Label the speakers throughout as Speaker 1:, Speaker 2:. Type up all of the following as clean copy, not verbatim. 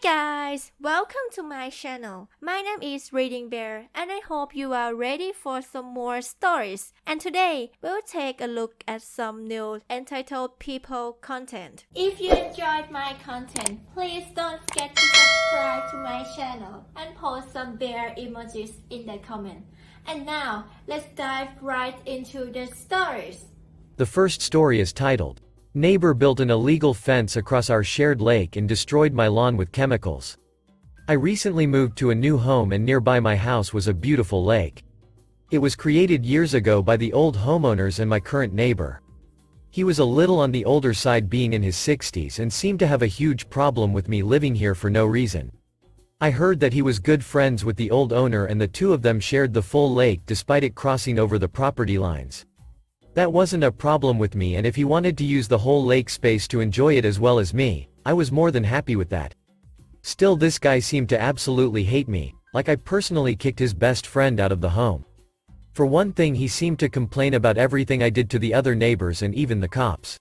Speaker 1: guys, welcome to my channel. My name is ReadingBear and I hope you are ready for some more stories. And today, we'll take a look at some new entitled people content. If you enjoyed my content, please don't forget to subscribe to my channel and post some bear emojis in the comment. And now, let's dive right into the stories.
Speaker 2: The first story is titled, "Neighbor built an illegal fence across our shared lake and destroyed my lawn with chemicals." I recently moved to a new home and nearby my house was a beautiful lake. It was created years ago by the old homeowners and my current neighbor. He was a little on the older side, being in his 60s, and seemed to have a huge problem with me living here for no reason. I heard that he was good friends with the old owner and the two of them shared the full lake despite it crossing over the property lines. That wasn't a problem with me, and if he wanted to use the whole lake space to enjoy it as well as me, I was more than happy with that. Still, this guy seemed to absolutely hate me, like I personally kicked his best friend out of the home. For one thing, he seemed to complain about everything I did to the other neighbors and even the cops.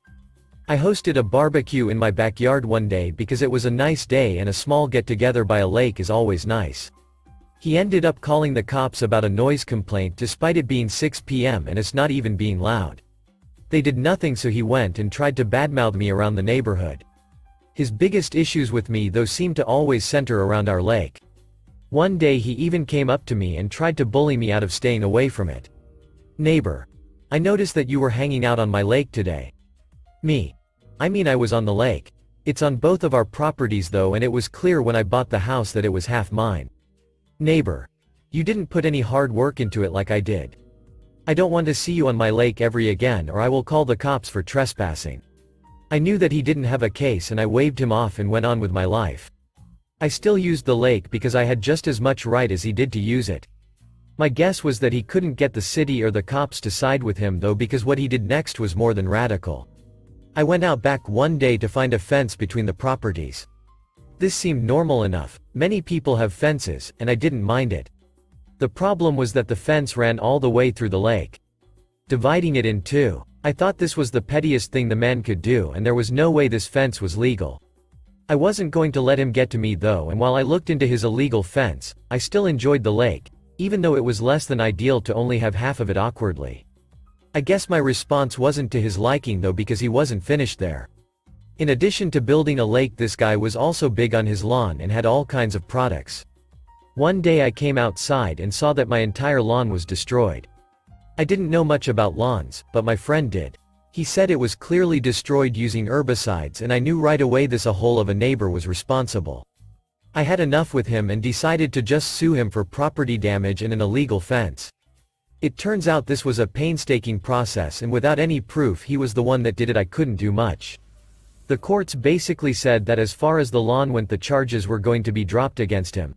Speaker 2: I hosted a barbecue in my backyard one day because it was a nice day and a small get-together by a lake is always nice. He ended up calling the cops about a noise complaint despite it being 6 p.m. and it's not even being loud. They did nothing, so he went and tried to badmouth me around the neighborhood. His biggest issues with me though seemed to always center around our lake. One day he even came up to me and tried to bully me out of staying away from it. "Neighbor, I noticed that you were hanging out on my lake today." Me. I mean, I was on the lake. It's on both of our properties though, and it was clear when I bought the house that it was half mine. "Neighbor, you didn't put any hard work into it like I did. I don't want to see you on my lake ever again, or I will call the cops for trespassing." I knew that he didn't have a case and I waved him off and went on with my life. I still used the lake because I had just as much right as he did to use it. My guess was that he couldn't get the city or the cops to side with him though, because what he did next was more than radical. I went out back one day to find a fence between the properties. This seemed normal enough. Many people have fences, and I didn't mind it. The problem was that the fence ran all the way through the lake, dividing it in two. I thought this was the pettiest thing the man could do, and there was no way this fence was legal. I wasn't going to let him get to me though, and while I looked into his illegal fence, I still enjoyed the lake, even though it was less than ideal to only have half of it awkwardly. I guess my response wasn't to his liking though, because he wasn't finished there. In addition to building a lake, this guy was also big on his lawn and had all kinds of products. One day I came outside and saw that my entire lawn was destroyed. I didn't know much about lawns, but my friend did. He said it was clearly destroyed using herbicides, and I knew right away this a hole of a neighbor was responsible. I had enough with him and decided to just sue him for property damage and an illegal fence. It turns out this was a painstaking process, and without any proof he was the one that did it, I couldn't do much. The courts basically said that as far as the lawn went, the charges were going to be dropped against him.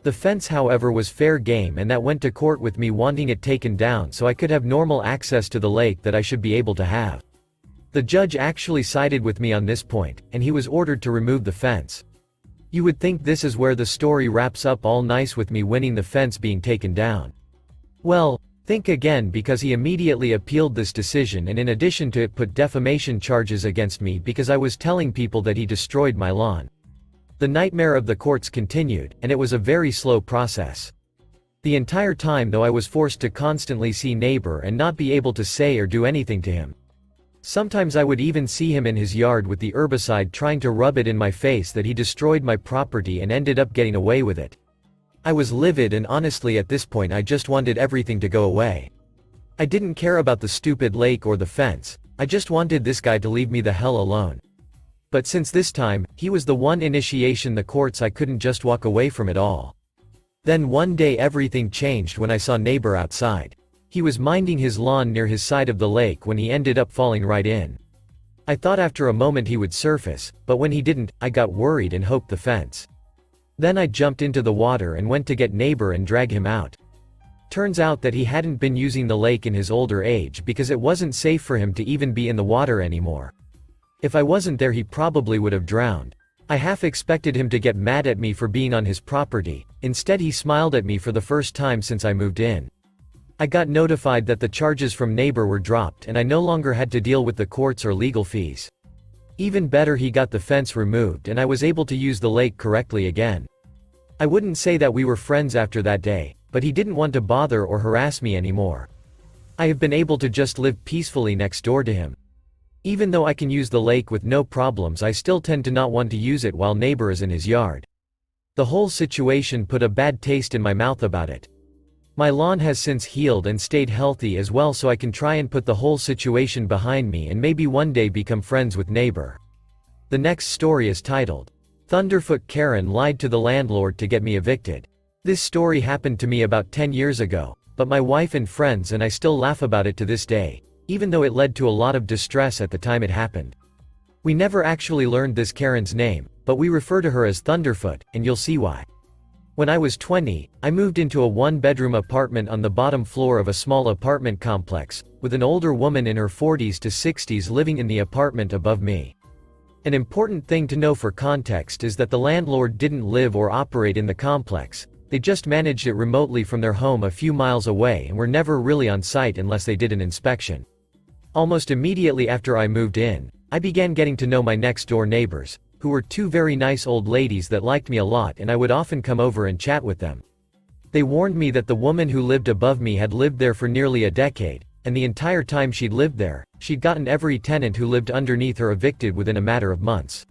Speaker 2: The fence, however, was fair game, and that went to court with me wanting it taken down so I could have normal access to the lake that I should be able to have. The judge actually sided with me on this point, and he was ordered to remove the fence. You would think this is where the story wraps up, all nice with me winning the fence being taken down. Well, think again, because he immediately appealed this decision, and in addition to it put defamation charges against me because I was telling people that he destroyed my lawn. The nightmare of the courts continued, and it was a very slow process. The entire time though I was forced to constantly see neighbor and not be able to say or do anything to him. Sometimes I would even see him in his yard with the herbicide trying to rub it in my face that he destroyed my property and ended up getting away with it. I was livid, and honestly at this point I just wanted everything to go away. I didn't care about the stupid lake or the fence, I just wanted this guy to leave me the hell alone. But since this time, he was the one initiation the courts, I couldn't just walk away from it all. Then one day everything changed when I saw neighbor outside. He was minding his lawn near his side of the lake when he ended up falling right in. I thought after a moment he would surface, but when he didn't, I got worried and hoped the fence. Then I jumped into the water and went to get neighbor and drag him out. Turns out that he hadn't been using the lake in his older age because it wasn't safe for him to even be in the water anymore. If I wasn't there, he probably would have drowned. I half expected him to get mad at me for being on his property. Instead, he smiled at me for the first time since I moved in. I got notified that the charges from neighbor were dropped and I no longer had to deal with the courts or legal fees. Even better, he got the fence removed and I was able to use the lake correctly again. I wouldn't say that we were friends after that day, but he didn't want to bother or harass me anymore. I have been able to just live peacefully next door to him. Even though I can use the lake with no problems, I still tend to not want to use it while neighbor is in his yard. The whole situation put a bad taste in my mouth about it. My lawn has since healed and stayed healthy as well, so I can try and put the whole situation behind me and maybe one day become friends with neighbor. The next story is titled, Thunderfoot Karen Lied to the Landlord to Get Me Evicted. This story happened to me about 10 years ago, but my wife and friends and I still laugh about it to this day, even though it led to a lot of distress at the time it happened. We never actually learned this Karen's name, but we refer to her as Thunderfoot, and you'll see why. When I was 20, I moved into a one-bedroom apartment on the bottom floor of a small apartment complex, with an older woman in her 40s to 60s living in the apartment above me. An important thing to know for context is that the landlord didn't live or operate in the complex, they just managed it remotely from their home a few miles away and were never really on site unless they did an inspection. Almost immediately after I moved in, I began getting to know my next-door neighbors, who were two very nice old ladies that liked me a lot, and I would often come over and chat with them. They warned me that the woman who lived above me had lived there for nearly a decade, and the entire time she'd lived there, she'd gotten every tenant who lived underneath her evicted within a matter of months.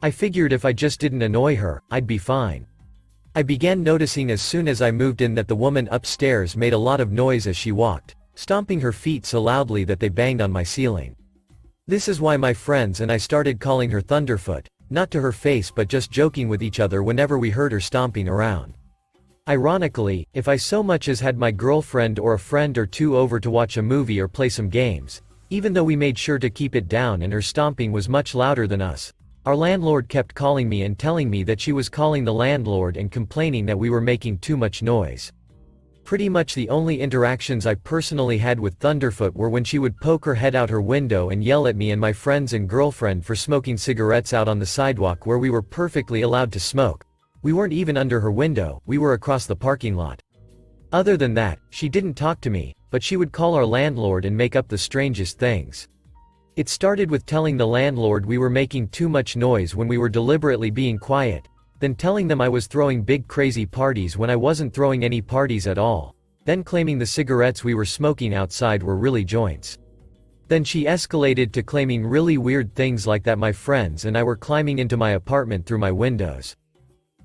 Speaker 2: I figured if I just didn't annoy her, I'd be fine. I began noticing as soon as I moved in that the woman upstairs made a lot of noise as she walked, stomping her feet so loudly that they banged on my ceiling. This is why my friends and I started calling her Thunderfoot, not to her face but just joking with each other whenever we heard her stomping around. Ironically, if I so much as had my girlfriend or a friend or two over to watch a movie or play some games, even though we made sure to keep it down and her stomping was much louder than us, our landlord kept calling me and telling me that she was calling the landlord and complaining that we were making too much noise. Pretty much the only interactions I personally had with Thunderfoot were when she would poke her head out her window and yell at me and my friends and girlfriend for smoking cigarettes out on the sidewalk where we were perfectly allowed to smoke. We weren't even under her window, we were across the parking lot. Other than that, she didn't talk to me, but she would call our landlord and make up the strangest things. It started with telling the landlord we were making too much noise when we were deliberately being quiet, then telling them I was throwing big crazy parties when I wasn't throwing any parties at all, then claiming the cigarettes we were smoking outside were really joints. Then she escalated to claiming really weird things like that my friends and I were climbing into my apartment through my windows.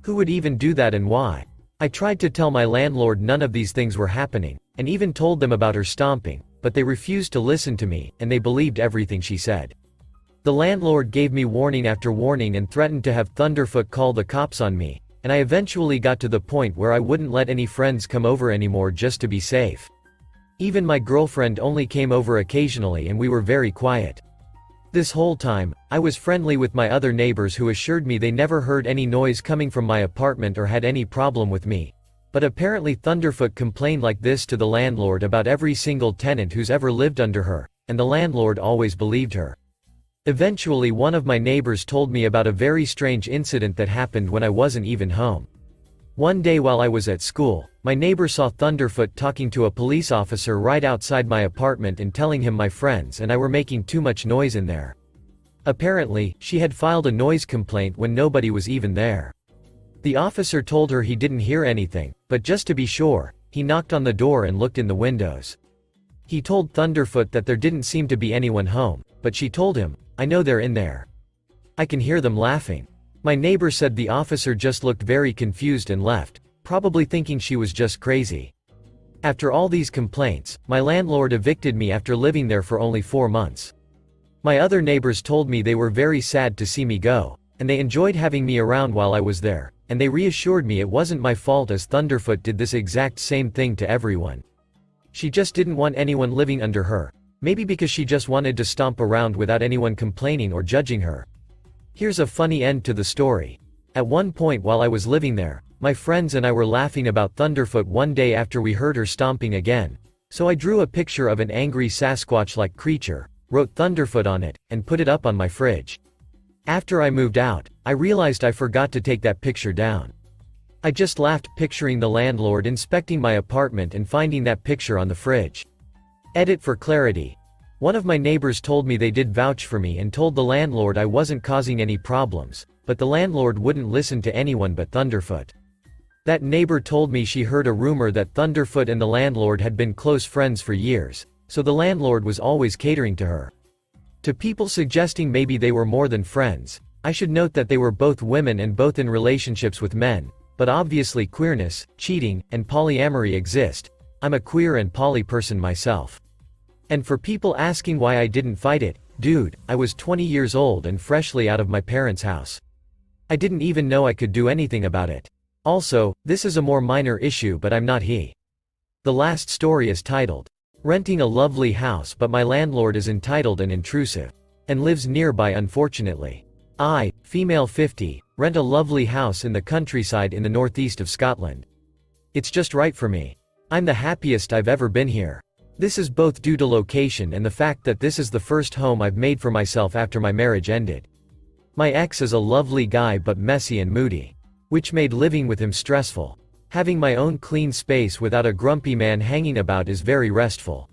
Speaker 2: Who would even do that and why? I tried to tell my landlord none of these things were happening, and even told them about her stomping, but they refused to listen to me, and they believed everything she said. The landlord gave me warning after warning and threatened to have Thunderfoot call the cops on me, and I eventually got to the point where I wouldn't let any friends come over anymore just to be safe. Even my girlfriend only came over occasionally and we were very quiet. This whole time, I was friendly with my other neighbors who assured me they never heard any noise coming from my apartment or had any problem with me. But apparently Thunderfoot complained like this to the landlord about every single tenant who's ever lived under her, and the landlord always believed her. Eventually one of my neighbors told me about a very strange incident that happened when I wasn't even home. One day while I was at school, my neighbor saw Thunderfoot talking to a police officer right outside my apartment and telling him my friends and I were making too much noise in there. Apparently, she had filed a noise complaint when nobody was even there. The officer told her he didn't hear anything, but just to be sure, he knocked on the door and looked in the windows. He told Thunderfoot that there didn't seem to be anyone home, but she told him, "I know they're in there. I can hear them laughing." My neighbor said the officer just looked very confused and left, probably thinking she was just crazy. After all these complaints, my landlord evicted me after living there for only 4 months. My other neighbors told me they were very sad to see me go, and they enjoyed having me around while I was there, and they reassured me it wasn't my fault as Thunderfoot did this exact same thing to everyone. She just didn't want anyone living under her, maybe because she just wanted to stomp around without anyone complaining or judging her. Here's a funny end to the story. At one point while I was living there, my friends and I were laughing about Thunderfoot one day after we heard her stomping again, so I drew a picture of an angry Sasquatch-like creature, wrote Thunderfoot on it, and put it up on my fridge. After I moved out, I realized I forgot to take that picture down. I just laughed picturing the landlord inspecting my apartment and finding that picture on the fridge. Edit for clarity. One of my neighbors told me they did vouch for me and told the landlord I wasn't causing any problems, but the landlord wouldn't listen to anyone but Thunderfoot. That neighbor told me she heard a rumor that Thunderfoot and the landlord had been close friends for years, so the landlord was always catering to her. To people suggesting maybe they were more than friends, I should note that they were both women and both in relationships with men, but obviously queerness, cheating, and polyamory exist. I'm a queer and poly person myself. And for people asking why I didn't fight it, dude, I was 20 years old and freshly out of my parents' house. I didn't even know I could do anything about it. Also, this is a more minor issue, but I'm not he. The last story is titled, Renting a Lovely House but My Landlord is Entitled and Intrusive. And lives nearby unfortunately. I, female 50, rent a lovely house in the countryside in the northeast of Scotland. It's just right for me. I'm the happiest I've ever been here. This is both due to location and the fact that this is the first home I've made for myself after my marriage ended. My ex is a lovely guy but messy and moody, which made living with him stressful. Having my own clean space without a grumpy man hanging about is very restful.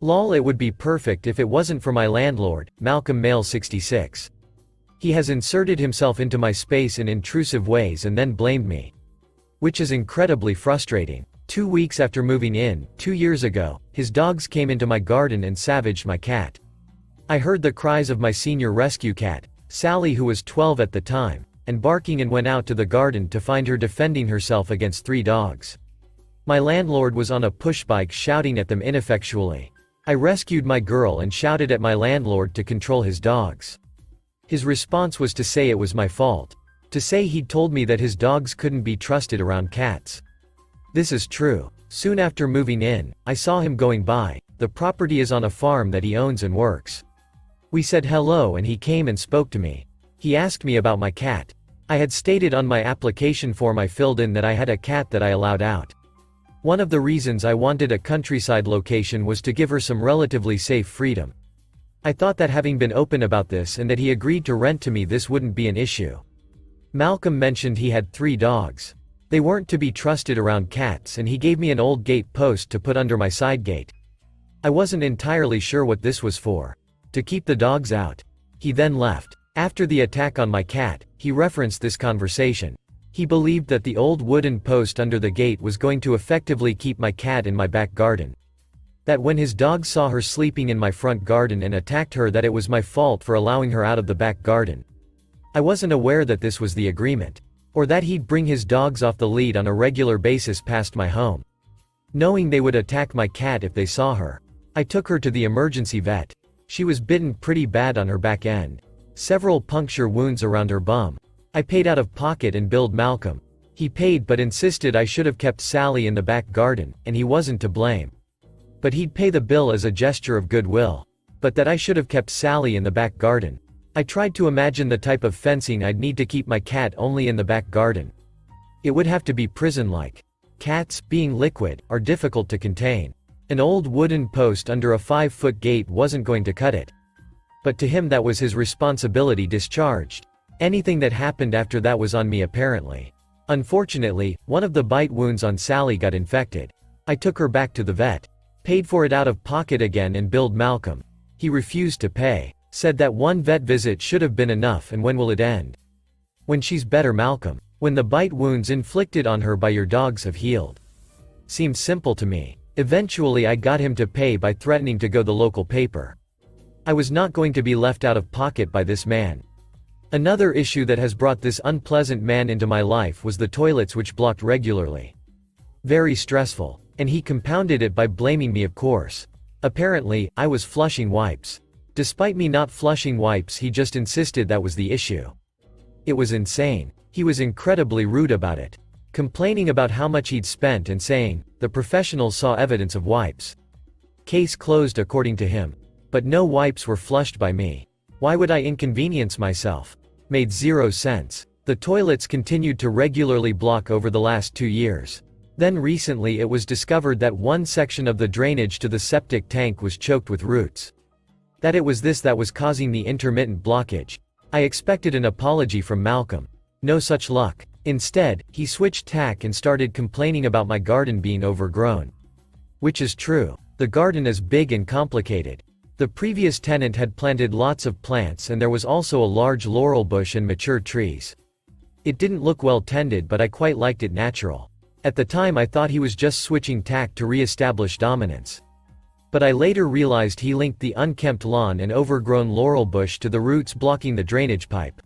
Speaker 2: Lol, it would be perfect if it wasn't for my landlord, Malcolm male 66. He has inserted himself into my space in intrusive ways and then blamed me. Which is incredibly frustrating. 2 weeks after moving in, 2 years ago, his dogs came into my garden and savaged my cat. I heard the cries of my senior rescue cat, Sally, who was 12 at the time, and barking, and went out to the garden to find her defending herself against 3 dogs. My landlord was on a pushbike shouting at them ineffectually. I rescued my girl and shouted at my landlord to control his dogs. His response was to say it was my fault. To say he'd told me that his dogs couldn't be trusted around cats. This is true. Soon after moving in, I saw him going by. The property is on a farm that he owns and works. We said hello and he came and spoke to me. He asked me about my cat. I had stated on my application form I filled in that I had a cat that I allowed out. One of the reasons I wanted a countryside location was to give her some relatively safe freedom. I thought that having been open about this and that he agreed to rent to me, this wouldn't be an issue. Malcolm mentioned he had 3 dogs. They weren't to be trusted around cats and he gave me an old gate post to put under my side gate. I wasn't entirely sure what this was for. To keep the dogs out. He then left. After the attack on my cat, he referenced this conversation. He believed that the old wooden post under the gate was going to effectively keep my cat in my back garden. That when his dogs saw her sleeping in my front garden and attacked her, that it was my fault for allowing her out of the back garden. I wasn't aware that this was the agreement. Or that he'd bring his dogs off the lead on a regular basis past my home. Knowing they would attack my cat if they saw her, I took her to the emergency vet. She was bitten pretty bad on her back end. Several puncture wounds around her bum. I paid out of pocket and billed Malcolm. He paid but insisted I should have kept Sally in the back garden, and he wasn't to blame. But he'd pay the bill as a gesture of goodwill. But that I should have kept Sally in the back garden. I tried to imagine the type of fencing I'd need to keep my cat only in the back garden. It would have to be prison-like. Cats, being liquid, are difficult to contain. An old wooden post under a 5-foot gate wasn't going to cut it. But to him that was his responsibility discharged. Anything that happened after that was on me apparently. Unfortunately, one of the bite wounds on Sally got infected. I took her back to the vet. Paid for it out of pocket again and billed Malcolm. He refused to pay. Said that one vet visit should have been enough, and when will it end? When she's better, Malcolm. When the bite wounds inflicted on her by your dogs have healed. Seems simple to me. Eventually I got him to pay by threatening to go the local paper. I was not going to be left out of pocket by this man. Another issue that has brought this unpleasant man into my life was the toilets, which blocked regularly. Very stressful. And he compounded it by blaming me, of course. Apparently, I was flushing wipes. Despite me not flushing wipes, he just insisted that was the issue. It was insane. He was incredibly rude about it. Complaining about how much he'd spent and saying, the professionals saw evidence of wipes. Case closed according to him. But no wipes were flushed by me. Why would I inconvenience myself? Made 0 sense. The toilets continued to regularly block over the last 2 years. Then recently it was discovered that one section of the drainage to the septic tank was choked with roots. That it was this that was causing the intermittent blockage. I expected an apology from Malcolm. No such luck. Instead, he switched tack and started complaining about my garden being overgrown. Which is true. The garden is big and complicated. The previous tenant had planted lots of plants and there was also a large laurel bush and mature trees. It didn't look well tended, but I quite liked it natural. At the time I thought he was just switching tack to re-establish dominance. But I later realized he linked the unkempt lawn and overgrown laurel bush to the roots blocking the drainage pipe.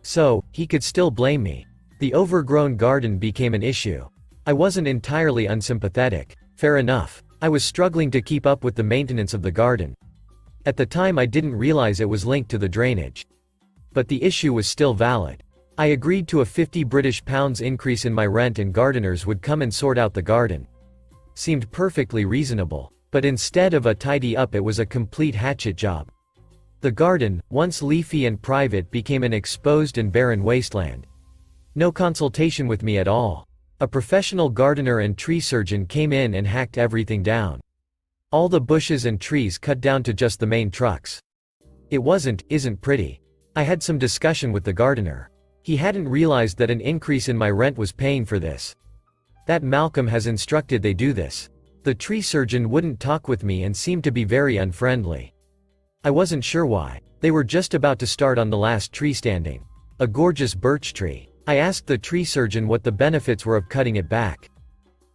Speaker 2: So, he could still blame me. The overgrown garden became an issue. I wasn't entirely unsympathetic. Fair enough. I was struggling to keep up with the maintenance of the garden. At the time I didn't realize it was linked to the drainage. But the issue was still valid. I agreed to a £50 increase in my rent and gardeners would come and sort out the garden. Seemed perfectly reasonable. But instead of a tidy up, it was a complete hatchet job. The garden, once leafy and private, became an exposed and barren wasteland. No consultation with me at all. A professional gardener and tree surgeon came in and hacked everything down. All the bushes and trees cut down to just the main trucks. It isn't pretty. I had some discussion with the gardener. He hadn't realized that an increase in my rent was paying for this. That Malcolm has instructed they do this. The tree surgeon wouldn't talk with me and seemed to be very unfriendly. I wasn't sure why. They were just about to start on the last tree standing. A gorgeous birch tree. I asked the tree surgeon what the benefits were of cutting it back.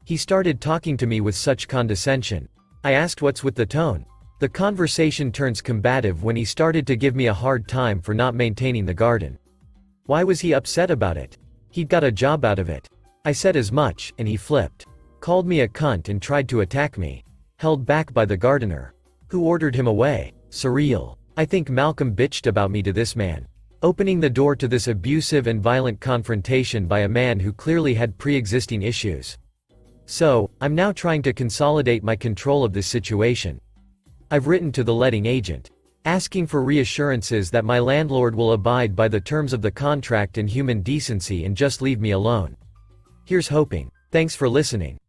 Speaker 2: He started talking to me with such condescension. I asked what's with the tone. The conversation turns combative when he started to give me a hard time for not maintaining the garden. Why was he upset about it? He'd got a job out of it. I said as much, and he flipped. Called me a cunt and tried to attack me. Held back by the gardener. Who ordered him away. Surreal. I think Malcolm bitched about me to this man. Opening the door to this abusive and violent confrontation by a man who clearly had pre-existing issues. So, I'm now trying to consolidate my control of this situation. I've written to the letting agent, asking for reassurances that my landlord will abide by the terms of the contract and human decency and just leave me alone. Here's hoping. Thanks for listening.